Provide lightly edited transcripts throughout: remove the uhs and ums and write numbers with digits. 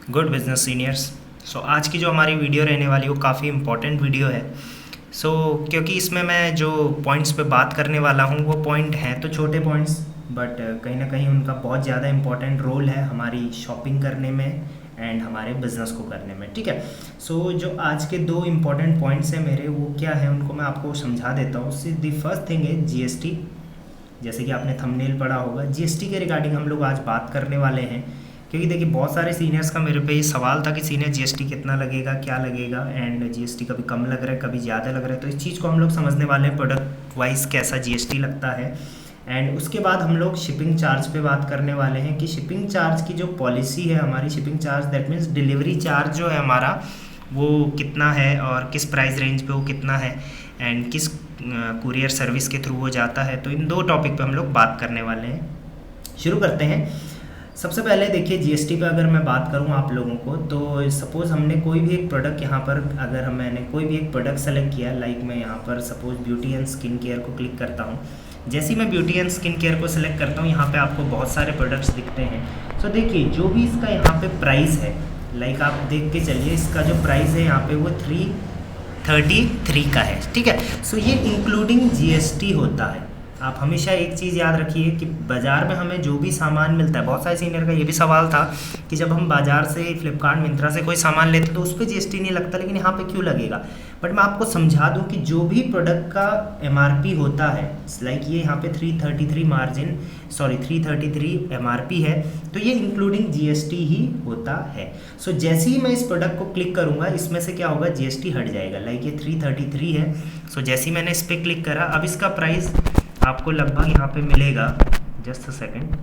Good business seniors. सो आज की जो हमारी वीडियो रहने वाली है वो काफ़ी इंपॉर्टेंट वीडियो है। क्योंकि इसमें मैं जो पॉइंट्स पे बात करने वाला हूँ वो पॉइंट हैं तो छोटे पॉइंट्स, बट कहीं ना कहीं उनका बहुत ज़्यादा इंपॉर्टेंट रोल है हमारी शॉपिंग करने में एंड हमारे बिजनेस को करने में। ठीक है। जो आज के दो इम्पॉर्टेंट पॉइंट्स हैं मेरे, वो क्या है उनको मैं आपको समझा देता हूँ। द फर्स्ट थिंग है जीएसटी। जैसे कि आपने थंबनेल पढ़ा होगा, जीएसटी के रिगार्डिंग हम लोग आज बात करने वाले हैं। क्योंकि देखिए बहुत सारे सीनियर्स का मेरे पे ये सवाल था कि सीनियर जीएसटी कितना लगेगा, क्या लगेगा, एंड जीएसटी कभी कम लग रहा है कभी ज़्यादा लग रहा है। तो इस चीज़ को हम लोग समझने वाले हैं, प्रोडक्ट वाइज कैसा जीएसटी लगता है। एंड उसके बाद हम लोग शिपिंग चार्ज पे बात करने वाले हैं कि शिपिंग चार्ज की जो पॉलिसी है हमारी, shipping charge that means delivery charge जो है हमारा वो कितना है और किस प्राइस रेंज पे वो कितना है एंड किस कुरियर सर्विस के थ्रू वो जाता है। तो इन दो टॉपिक पे हम लोग बात करने वाले हैं। शुरू करते हैं। सबसे पहले देखिए जीएसटी पे अगर मैं बात करूं आप लोगों को, तो सपोज़ हमने कोई भी एक प्रोडक्ट यहाँ पर, अगर मैंने कोई भी एक प्रोडक्ट सेलेक्ट किया, लाइक मैं यहाँ पर suppose beauty and skin care को क्लिक करता हूँ। जैसे ही मैं ब्यूटी एंड स्किन केयर को सिलेक्ट करता हूँ, यहाँ पे आपको बहुत सारे प्रोडक्ट्स दिखते हैं। तो देखिए जो भी इसका यहाँ पे प्राइस है, लाइक आप देख के चलिए, इसका जो प्राइस है यहाँ पे वो 333 का है। ठीक है। ये इंक्लूडिंग जीएसटी होता है। आप हमेशा एक चीज़ याद रखिए कि बाज़ार में हमें जो भी सामान मिलता है, बहुत सारे सीनियर का ये भी सवाल था कि जब हम बाज़ार से फ्लिपकार्ट मिंत्रा से कोई सामान लेते तो उस पर जीएसटी नहीं लगता, लेकिन यहाँ पे क्यों लगेगा। बट मैं आपको समझा दूं कि जो भी प्रोडक्ट का एमआरपी होता है, लाइक ये यहाँ पे 333 एमआरपी है, तो ये इंक्लूडिंग जीएसटी ही होता है। जैसे ही मैं इस प्रोडक्ट को क्लिक करूँगा, इसमें से क्या होगा, जीएसटी हट जाएगा। लाइक ये 333 है। जैसे ही मैंने इस पर क्लिक करा, अब इसका प्राइस आपको लगभग यहाँ पे मिलेगा, जस्ट अ सेकेंड,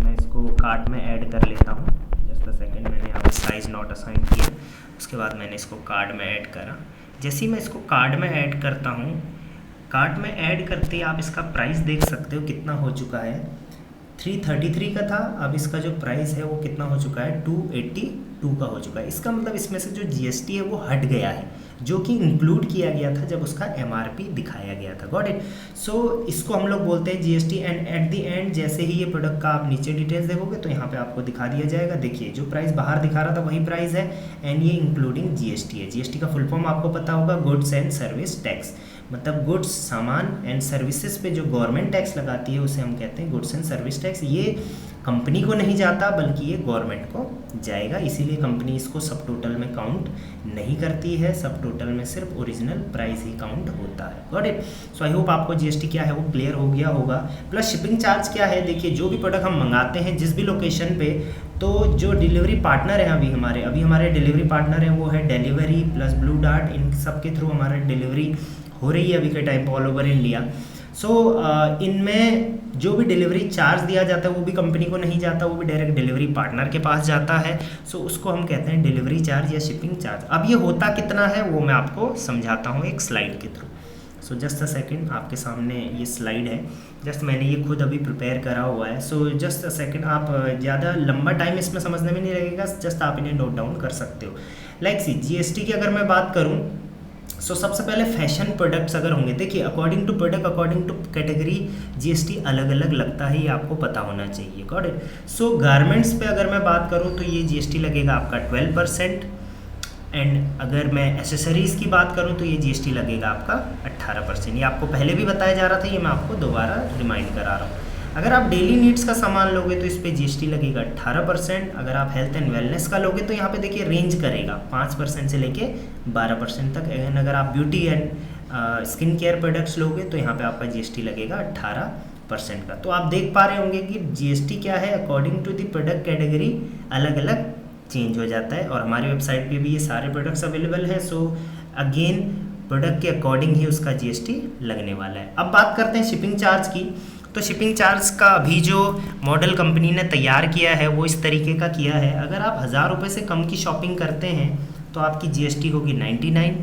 मैं इसको कार्ट में ऐड कर लेता हूँ। जस्ट अ सेकेंड, मैंने यहाँ पे साइज नॉट असाइन किया, उसके बाद मैंने इसको कार्ड में ऐड करा। जैसे ही मैं इसको कार्ड में ऐड करता हूँ, कार्ट में ऐड करते ही आप इसका प्राइस देख सकते हो कितना हो चुका है। 333 का था, अब इसका जो प्राइस है वो कितना हो चुका है, 282 का हो चुका है। इसका मतलब इसमें से जो जीएसटी है वो हट गया है, जो कि इंक्लूड किया गया था जब उसका एमआरपी दिखाया गया था। Got it. इसको हम लोग बोलते हैं GST. And at the end जैसे ही ये प्रोडक्ट का आप नीचे डिटेल्स देखोगे तो यहाँ पे आपको दिखा दिया जाएगा। देखिए जो प्राइस बाहर दिखा रहा था वही प्राइस है, एंड ये इंक्लूडिंग जीएसटी है। जीएसटी का फुल फॉर्म आपको पता होगा, गुड्स एंड सर्विस टैक्स। मतलब गुड्स, सामान, एंड सर्विसेज पे जो गवर्नमेंट टैक्स लगाती है उसे हम कहते हैं गुड्स एंड सर्विस टैक्स। ये कंपनी को नहीं जाता बल्कि ये गवर्नमेंट को जाएगा, इसीलिए कंपनी इसको सब टोटल में काउंट नहीं करती है। सब टोटल में सिर्फ ओरिजिनल प्राइस ही काउंट होता है। Got it. आई होप आपको जीएसटी क्या है वो क्लियर हो गया होगा। प्लस शिपिंग चार्ज क्या है, देखिए जो भी प्रोडक्ट हम मंगाते हैं जिस भी लोकेशन पे, तो जो डिलीवरी पार्टनर है अभी हमारे डिलीवरी पार्टनर है वो है डिलीवरी प्लस ब्लू डार्ट। इन सब के थ्रू हमारे डिलीवरी हो रही है अभी के टाइम पे ऑल ओवर इंडिया। इनमें जो भी डिलीवरी चार्ज दिया जाता है वो भी कंपनी को नहीं जाता, वो भी डायरेक्ट डिलीवरी पार्टनर के पास जाता है। उसको हम कहते हैं डिलीवरी चार्ज या शिपिंग चार्ज। अब ये होता कितना है वो मैं आपको समझाता हूँ एक स्लाइड के थ्रू। जस्ट अ सेकेंड, आपके सामने ये स्लाइड है, जस्ट मैंने ये खुद अभी प्रिपेयर करा हुआ है। जस्ट अ सेकेंड, आप ज़्यादा लंबा टाइम इसमें समझने में नहीं लगेगा, जस्ट आप इन्हें नोट डाउन कर सकते हो। लाइक जीएसटी की अगर मैं बात करूँ, सबसे पहले फैशन प्रोडक्ट्स अगर होंगे, देखिए according to product, according to category GST अलग अलग लगता है, ये आपको पता होना चाहिए। Got it. गारमेंट्स पे अगर मैं बात करूँ तो ये जीएसटी लगेगा आपका 12%। एंड अगर मैं एसेसरीज़ की बात करूँ तो ये जीएसटी लगेगा आपका 18%। ये आपको पहले भी बताया जा रहा था, ये मैं आपको दोबारा रिमाइंड करा रहा हूँ। अगर आप डेली नीड्स का सामान लोगे तो इस पर जीएसटी लगेगा 18%। अगर आप हेल्थ एंड वेलनेस का लोगे तो यहाँ पे देखिए रेंज करेगा 5% से लेके 12% तक। अगर आप beauty and skin care products लोगे तो यहाँ पे आपका जीएसटी लगेगा 18% का। तो आप देख पा रहे होंगे कि जीएसटी क्या है, according to the product category अलग अलग चेंज हो जाता है। और हमारी वेबसाइट पे भी ये सारे प्रोडक्ट्स अवेलेबल हैं। अगेन प्रोडक्ट के अकॉर्डिंग ही उसका जीएसटी लगने वाला है। अब बात करते हैं शिपिंग चार्ज की। तो शिपिंग चार्ज का अभी जो मॉडल कंपनी ने तैयार किया है वो इस तरीके का किया है। अगर आप 1000 रुपये से कम की शॉपिंग करते हैं तो आपकी जीएसटी होगी 99,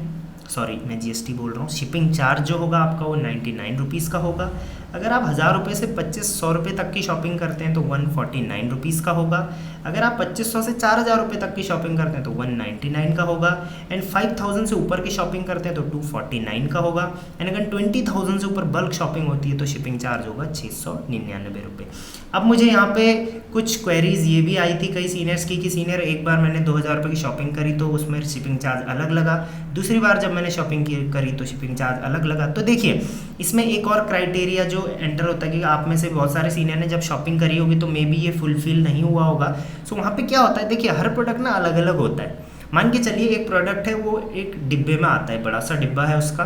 सॉरी मैं जीएसटी बोल रहा हूँ, शिपिंग चार्ज जो होगा आपका वो 99 रुपीज़ का होगा। अगर आप 1000 रुपये से 2500 रुपये तक की शॉपिंग करते हैं तो 149 रुपीज़ का होगा। अगर आप 2500 से 4000 रुपये तक की शॉपिंग करते हैं तो 199 का होगा। एंड 5000 से ऊपर की शॉपिंग करते हैं तो 249 का होगा। एंड अगर 20,000 से ऊपर बल्क शॉपिंग होती है तो शिपिंग चार्ज होगा 699 रुपये। अब मुझे यहाँ पे कुछ क्वेरीज ये भी आई थी कई सीनियर्स की कि सीनियर एक बार मैंने 2000 रुपये की शॉपिंग करी तो उसमें शिपिंग चार्ज अलग लगा, दूसरी बार जब मैंने शॉपिंग करी तो शिपिंग चार्ज अलग लगा। तो देखिए इसमें एक और क्राइटेरिया जो एंटर होता है कि आप में से बहुत सारे सीनियर ने जब शॉपिंग करी होगी तो मे बी ये फुलफिल नहीं हुआ होगा। सो वहाँ पे क्या होता है, देखिए हर प्रोडक्ट ना अलग अलग होता है। मान के चलिए एक प्रोडक्ट है वो एक डिब्बे में आता है, बड़ा सा डिब्बा है उसका,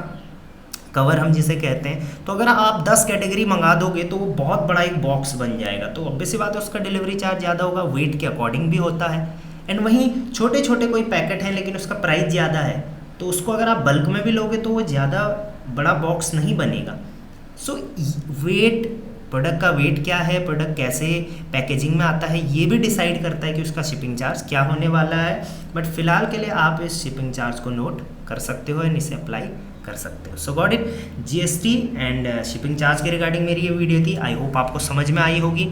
कवर हम जिसे कहते हैं। तो अगर आप 10 कैटेगरी मंगा दोगे तो वो बहुत बड़ा एक बॉक्स बन जाएगा, तो ऑब्वियस सी बात है उसका डिलीवरी चार्ज ज़्यादा होगा, वेट के अकॉर्डिंग भी होता है। एंड वहीं छोटे छोटे कोई पैकेट हैं लेकिन उसका प्राइस ज़्यादा है, तो उसको अगर आप बल्क में भी लोगे तो वो ज़्यादा बड़ा बॉक्स नहीं बनेगा। सो वेट, प्रोडक्ट का वेट क्या है, प्रोडक्ट कैसे पैकेजिंग में आता है, ये भी डिसाइड करता है कि उसका शिपिंग चार्ज क्या होने वाला है। बट फिलहाल के लिए आप इस शिपिंग चार्ज को नोट कर सकते हो एंड इसे अप्लाई कर सकते हो। सो got it, GST and shipping charge के रिगार्डिंग मेरी ये वीडियो थी। आई होप आपको समझ में आई होगी।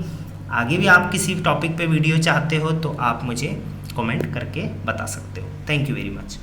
आगे भी आप किसी टॉपिक पे वीडियो चाहते हो तो आप मुझे कमेंट करके बता सकते हो। Thank you very much.